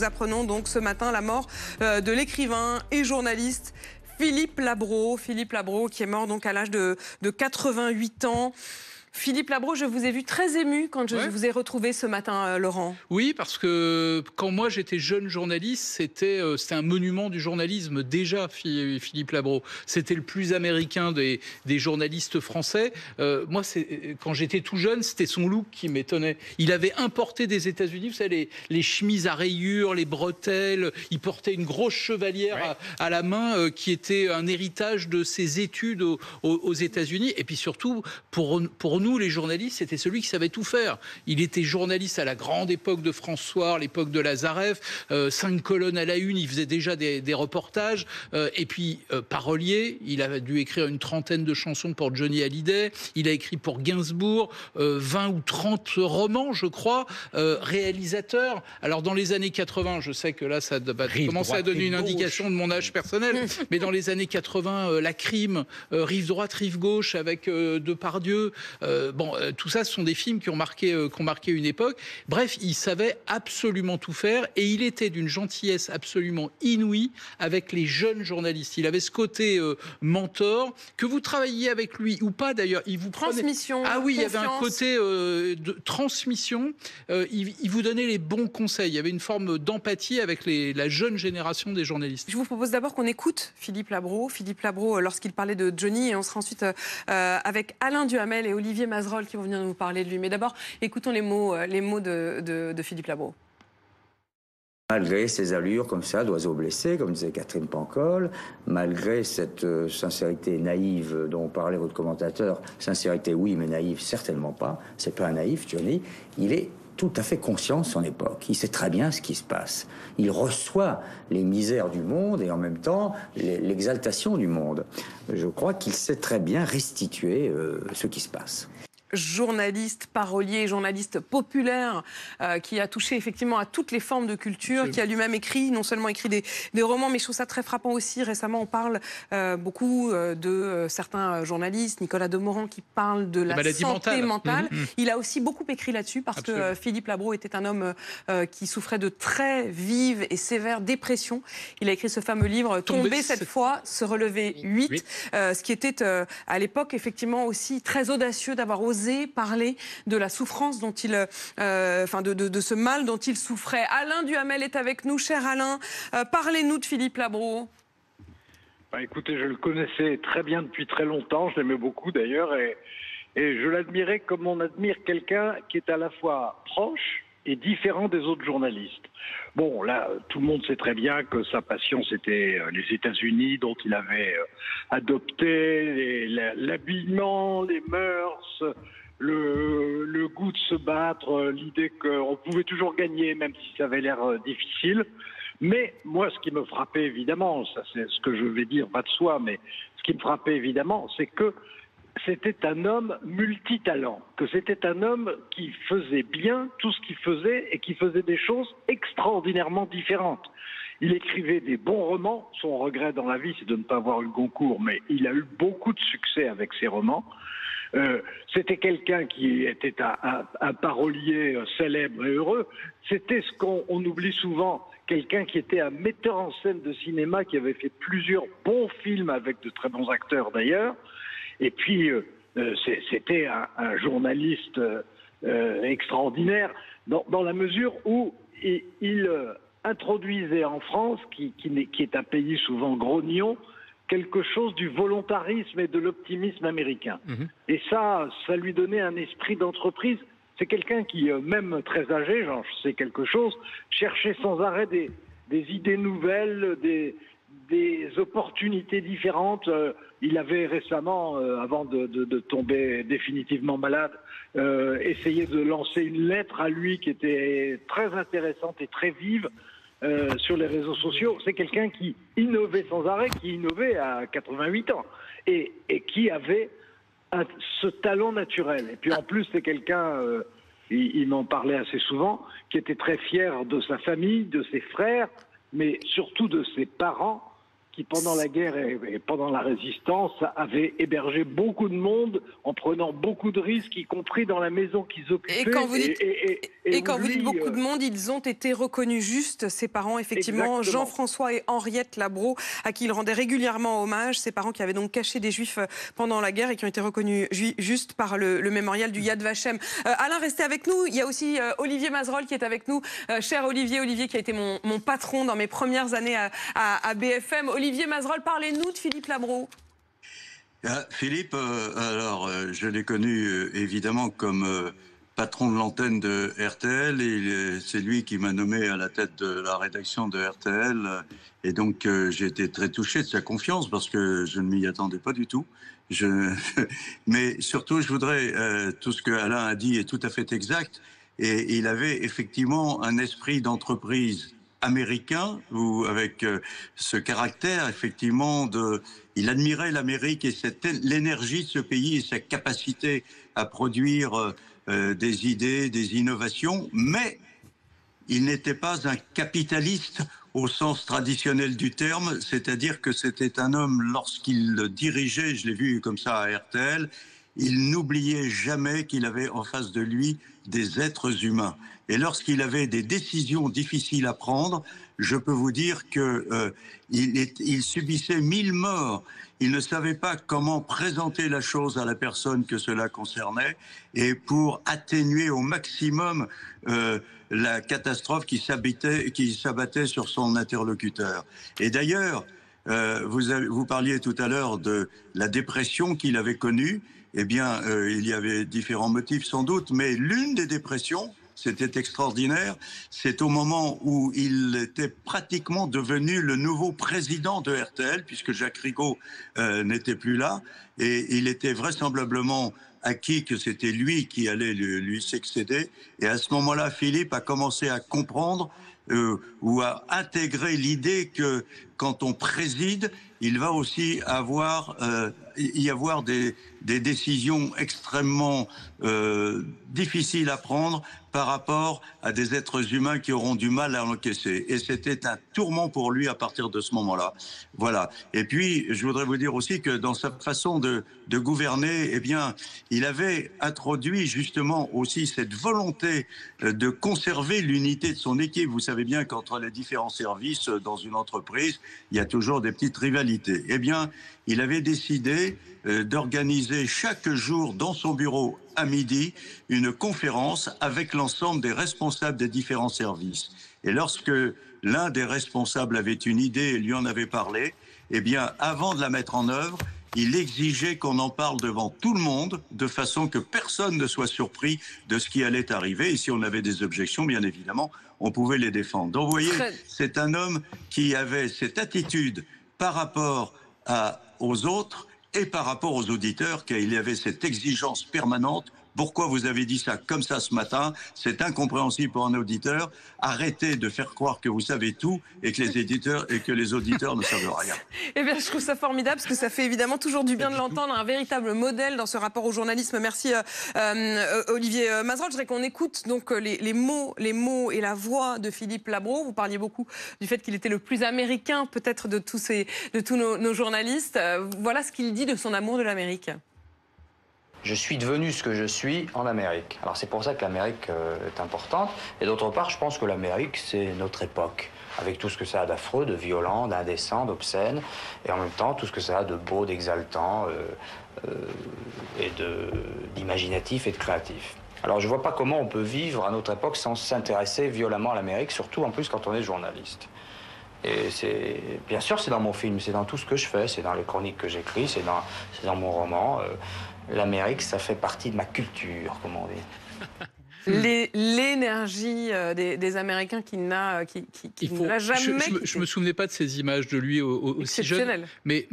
Nous apprenons donc ce matin la mort de l'écrivain et journaliste Philippe Labro. Philippe Labro qui est mort donc à l'âge de 88 ans. Philippe Labro, je vous ai vu très ému quand je vous ai retrouvé ce matin, Laurent. Oui, parce que quand moi j'étais jeune journaliste, c'était un monument du journalisme déjà, Philippe Labro. C'était le plus américain des journalistes français. Moi, quand j'étais tout jeune, c'était son look qui m'étonnait. Il avait importé des États-Unis, vous savez, les chemises à rayures, les bretelles. Il portait une grosse chevalière à la main qui était un héritage de ses études aux États-Unis. Et puis surtout, pour nous, les journalistes, c'était celui qui savait tout faire. Il était journaliste à la grande époque de François, l'époque de Lazareff, 5 colonnes à la une, il faisait déjà des reportages, et puis parolier, il a dû écrire une trentaine de chansons pour Johnny Hallyday, il a écrit pour Gainsbourg, 20 ou 30 romans, je crois, réalisateur. Alors dans les années 80, je sais que là, ça va commencer à donner une indication de mon âge personnel, mais dans les années 80, La Crime, Rive droite, Rive gauche, avec Depardieu, tout ça, ce sont des films qui ont marqué une époque. Bref, il savait absolument tout faire et il était d'une gentillesse absolument inouïe avec les jeunes journalistes. Il avait ce côté mentor, que vous travailliez avec lui ou pas d'ailleurs. Il vous transmission. Ah oui, confiance. Il y avait un côté de transmission. Il vous donnait les bons conseils. Il y avait une forme d'empathie avec la jeune génération des journalistes. Je vous propose d'abord qu'on écoute Philippe Labro. Philippe Labro, lorsqu'il parlait de Johnny, et on sera ensuite avec Alain Duhamel et Olivier Mazerolles qui vont venir nous parler de lui. Mais d'abord, écoutons les mots de Philippe Labro. Malgré ses allures comme ça, d'oiseau blessé, comme disait Catherine Pancol, malgré cette sincérité naïve dont parlait votre commentateur, sincérité oui, mais naïve certainement pas, c'est pas un naïf, Johnny, il est tout à fait conscient de son époque. Il sait très bien ce qui se passe. Il reçoit les misères du monde et en même temps l'exaltation du monde. Je crois qu'il sait très bien restituer ce qui se passe. Journaliste, parolier, journaliste populaire qui a touché effectivement à toutes les formes de culture, qui a lui-même écrit, non seulement écrit des romans, mais je trouve ça très frappant aussi. Récemment, on parle beaucoup de certains journalistes, Nicolas Demorand, qui parle de la santé mentale. Il a aussi beaucoup écrit là-dessus parce que Philippe Labro était un homme qui souffrait de très vive et sévère dépression. Il a écrit ce fameux livre « Tomber cette fois, se relever 8 », ce qui était à l'époque effectivement aussi très audacieux d'avoir osé parler de la souffrance dont il, de ce mal dont il souffrait. Alain Duhamel est avec nous, cher Alain. Parlez-nous de Philippe Labro. Écoutez, je le connaissais très bien depuis très longtemps, je l'aimais beaucoup d'ailleurs, et je l'admirais comme on admire quelqu'un qui est à la fois proche et différent des autres journalistes. Bon, là, tout le monde sait très bien que sa passion, c'était les États-Unis, dont il avait adopté l'habillement, les mœurs, le goût de se battre, l'idée qu'on pouvait toujours gagner, même si ça avait l'air difficile. Mais moi, ce qui me frappait évidemment, ça c'est ce que je vais dire, pas de soi, mais ce qui me frappait évidemment, c'est que c'était un homme multitalent, que c'était un homme qui faisait bien tout ce qu'il faisait et qui faisait des choses extraordinairement différentes. Il écrivait des bons romans. Son regret dans la vie, c'est de ne pas avoir eu le Goncourt, mais il a eu beaucoup de succès avec ses romans. C'était quelqu'un qui était un parolier célèbre et heureux. C'était ce qu'on oublie souvent, quelqu'un qui était un metteur en scène de cinéma, qui avait fait plusieurs bons films avec de très bons acteurs d'ailleurs. Et puis, c'était un journaliste extraordinaire dans la mesure où il introduisait en France, qui est un pays souvent grognon, quelque chose du volontarisme et de l'optimisme américain. Et ça lui donnait un esprit d'entreprise. C'est quelqu'un qui, même très âgé, j'en sais quelque chose, cherchait sans arrêt des idées nouvelles, des opportunités différentes. Il avait récemment, avant de tomber définitivement malade, essayé de lancer une lettre à lui qui était très intéressante et très vive sur les réseaux sociaux. C'est quelqu'un qui innovait sans arrêt, qui innovait à 88 ans et qui avait ce talent naturel. Et puis en plus, c'est quelqu'un, il m'en parlait assez souvent, qui était très fier de sa famille, de ses frères, mais surtout de ses parents, qui pendant la guerre et pendant la résistance avait hébergé beaucoup de monde en prenant beaucoup de risques, y compris dans la maison qu'ils occupaient. Et quand vous dites beaucoup de monde, ils ont été reconnus justes, ses parents, effectivement, Jean-François et Henriette Labro, à qui ils rendaient régulièrement hommage, ses parents qui avaient donc caché des juifs pendant la guerre et qui ont été reconnus justes par le mémorial du Yad Vashem. Alain, restez avec nous. Il y a aussi Olivier Mazerolle qui est avec nous. Cher Olivier qui a été mon patron dans mes premières années à BFM. Olivier Mazerolle, parlez-nous de Philippe Labro. Philippe, je l'ai connu évidemment comme patron de l'antenne de RTL et c'est lui qui m'a nommé à la tête de la rédaction de RTL et donc j'ai été très touché de sa confiance parce que je ne m'y attendais pas du tout. Mais surtout, je voudrais, tout ce que Alain a dit est tout à fait exact et il avait effectivement un esprit d'entreprise américain ou avec ce caractère effectivement il admirait l'Amérique et l'énergie de ce pays et sa capacité à produire des idées, des innovations, mais il n'était pas un capitaliste au sens traditionnel du terme, c'est-à-dire que c'était un homme, lorsqu'il dirigeait, je l'ai vu comme ça à RTL, il n'oubliait jamais qu'il avait en face de lui des êtres humains. Et lorsqu'il avait des décisions difficiles à prendre, je peux vous dire qu'il subissait 1000 morts. Il ne savait pas comment présenter la chose à la personne que cela concernait et pour atténuer au maximum la catastrophe qui s'abattait sur son interlocuteur. Et d'ailleurs, vous parliez tout à l'heure de la dépression qu'il avait connue. Eh bien, il y avait différents motifs sans doute, mais l'une des dépressions, c'était extraordinaire, c'est au moment où il était pratiquement devenu le nouveau président de RTL, puisque Jacques Rigaud n'était plus là, et il était vraisemblablement acquis que c'était lui qui allait lui succéder. Et à ce moment-là, Philippe a commencé à comprendre ou à intégrer l'idée que quand on préside, il va aussi y avoir des décisions extrêmement difficiles à prendre par rapport à des êtres humains qui auront du mal à encaisser. Et c'était un tourment pour lui à partir de ce moment-là. Voilà. Et puis, je voudrais vous dire aussi que dans sa façon de gouverner, eh bien, il avait introduit justement aussi cette volonté de conserver l'unité de son équipe. Vous savez bien qu'entre les différents services dans une entreprise, il y a toujours des petites rivalités. Eh bien, il avait décidé d'organiser chaque jour dans son bureau à midi une conférence avec l'ensemble des responsables des différents services. Et lorsque l'un des responsables avait une idée et lui en avait parlé, eh bien, avant de la mettre en œuvre, il exigeait qu'on en parle devant tout le monde, de façon que personne ne soit surpris de ce qui allait arriver. Et si on avait des objections, bien évidemment, on pouvait les défendre. Donc, vous voyez, c'est un homme qui avait cette attitude par rapport aux autres et par rapport aux auditeurs, car il y avait cette exigence permanente. Pourquoi vous avez dit ça comme ça ce matin? C'est incompréhensible pour un auditeur. Arrêtez de faire croire que vous savez tout et que les auditeurs ne savent rien. Eh bien, je trouve ça formidable parce que ça fait évidemment toujours du bien de l'entendre. Un véritable modèle dans ce rapport au journalisme. Merci Olivier Mazerolle. Je voudrais qu'on écoute donc les mots et la voix de Philippe Labro. Vous parliez beaucoup du fait qu'il était le plus américain peut-être de tous nos journalistes. Voilà ce qu'il dit de son amour de l'Amérique. Je suis devenu ce que je suis en Amérique. Alors c'est pour ça que l'Amérique est importante. Et d'autre part, je pense que l'Amérique, c'est notre époque. Avec tout ce que ça a d'affreux, de violent, d'indécent, d'obscène. Et en même temps, tout ce que ça a de beau, d'exaltant, et d'imaginatif et de créatif. Alors je ne vois pas comment on peut vivre à notre époque sans s'intéresser violemment à l'Amérique, surtout en plus quand on est journaliste. Et bien sûr, c'est dans mon film, c'est dans tout ce que je fais, c'est dans les chroniques que j'écris, c'est dans mon roman. L'Amérique, ça fait partie de ma culture, comme on dit. L'énergie des Américains qui n'a jamais... Je me souvenais pas de ces images de lui aussi jeune. Mais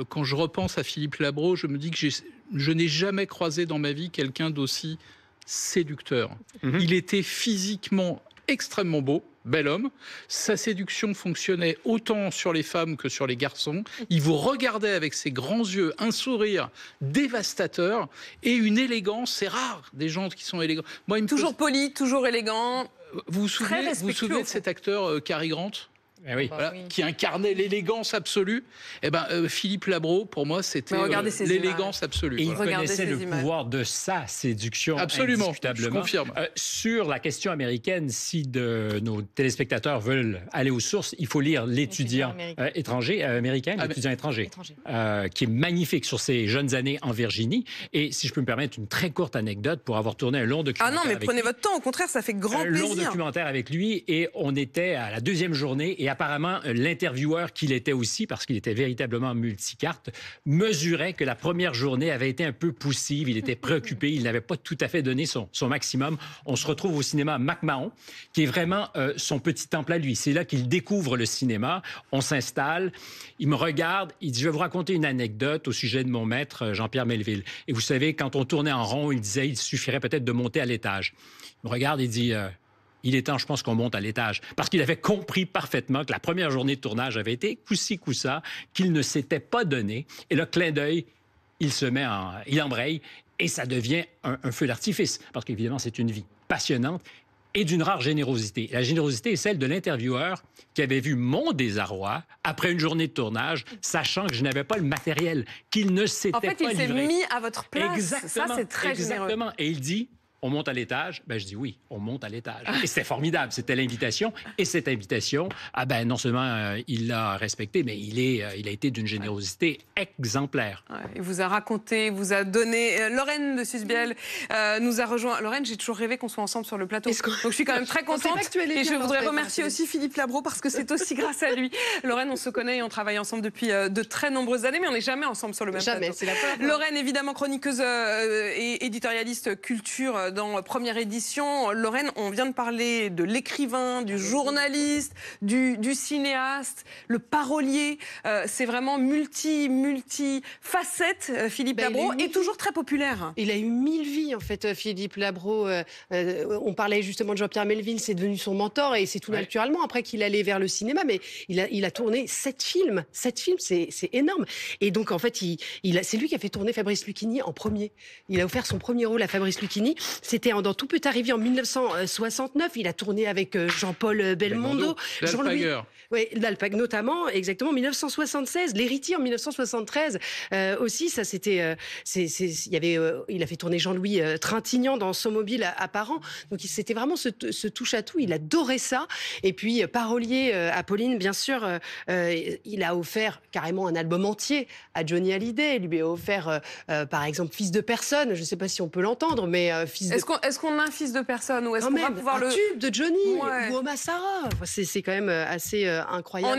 quand je repense à Philippe Labro, je me dis que je n'ai jamais croisé dans ma vie quelqu'un d'aussi séducteur. Il était physiquement extrêmement beau, bel homme. Sa séduction fonctionnait autant sur les femmes que sur les garçons. Il vous regardait avec ses grands yeux, un sourire dévastateur et une élégance. C'est rare des gens qui sont élégants. Moi, toujours poli, toujours élégant. Vous vous souvenez de cet acteur Cary Grant ? Oui. Voilà, qui incarnait l'élégance absolue. Eh ben, Philippe Labro, pour moi, c'était l'élégance absolue. Et il voilà. connaissait le pouvoir de sa séduction. Absolument, indiscutablement. je confirme. Sur la question américaine, si nos téléspectateurs veulent aller aux sources, il faut lire L'étudiant américain, l'étudiant étranger, qui est magnifique sur ses jeunes années en Virginie. Et si je peux me permettre une très courte anecdote pour avoir tourné un long documentaire. Ah non, mais prenez votre temps, au contraire, ça fait grand plaisir. Un long documentaire avec lui et on était à la deuxième journée et apparemment l'intervieweur qu'il était aussi, parce qu'il était véritablement multicarte, mesurait que la première journée avait été un peu poussive, il était préoccupé, il n'avait pas tout à fait donné son maximum. On se retrouve au cinéma McMahon, qui est vraiment son petit temple à lui. C'est là qu'il découvre le cinéma. On s'installe, il me regarde, il dit « Je vais vous raconter une anecdote au sujet de mon maître, Jean-Pierre Melville. » Et vous savez, quand on tournait en rond, il disait « Il suffirait peut-être de monter à l'étage. » Il me regarde et dit il est temps, je pense qu'on monte à l'étage. Parce qu'il avait compris parfaitement que la première journée de tournage avait été coup-ci, coup-ça, qu'il ne s'était pas donné. Et là, clin d'œil, il embraye et ça devient un feu d'artifice. Parce qu'évidemment, c'est une vie passionnante et d'une rare générosité. La générosité est celle de l'intervieweur qui avait vu mon désarroi après une journée de tournage, sachant que je n'avais pas le matériel, qu'il ne s'était pas livré. En fait, il s'est mis à votre place. Exactement, ça, c'est très généreux. Et il dit... On monte à l'étage? Ben, je dis oui, on monte à l'étage. Et c'était formidable, c'était l'invitation. Et cette invitation, non seulement il l'a respectée, mais il a été d'une générosité exemplaire. Ouais, il vous a raconté, vous a donné... Lorraine de Susbiel nous a rejoint. Lorraine, j'ai toujours rêvé qu'on soit ensemble sur le plateau. Donc je suis quand même très contente. Et je voudrais remercier aussi Philippe Labro parce que c'est aussi grâce à lui. Lorraine, on se connaît et on travaille ensemble depuis de très nombreuses années, mais on n'est jamais ensemble sur le même plateau. C'est la première fois. Lorraine, évidemment, chroniqueuse et éditorialiste culture dans Première Édition. Lorraine, on vient de parler de l'écrivain, du journaliste, du cinéaste, le parolier. C'est vraiment multi-facettes, Philippe Labro, et toujours très populaire. Il a eu 1000 vies, en fait, Philippe Labro. On parlait justement de Jean-Pierre Melville, c'est devenu son mentor, et c'est tout naturellement après qu'il allait vers le cinéma, mais il a tourné 7 films. 7 films, c'est énorme. Et donc, en fait, c'est lui qui a fait tourner Fabrice Lucchini en premier. Il a offert son premier rôle à Fabrice Lucchini. C'était dans Tout peut arriver en 1969. Il a tourné avec Jean-Paul Belmondo. Oui, l'Alpague notamment, exactement. 1976, L'Héritier en 1973 aussi. Ça, c'était, il a fait tourner Jean-Louis Trintignant dans Sommobile à Paran. Donc c'était vraiment ce touche à tout. Il adorait ça. Et puis parolier à Pauline, bien sûr, il a offert carrément un album entier à Johnny Hallyday. Il lui a offert, par exemple, Fils de personne. Je ne sais pas si on peut l'entendre, mais Fils de... Est-ce qu'on a un fils de personne ou est-ce qu'on va pouvoir un tube de Johnny ou Oma Sarah. C'est quand même assez incroyable.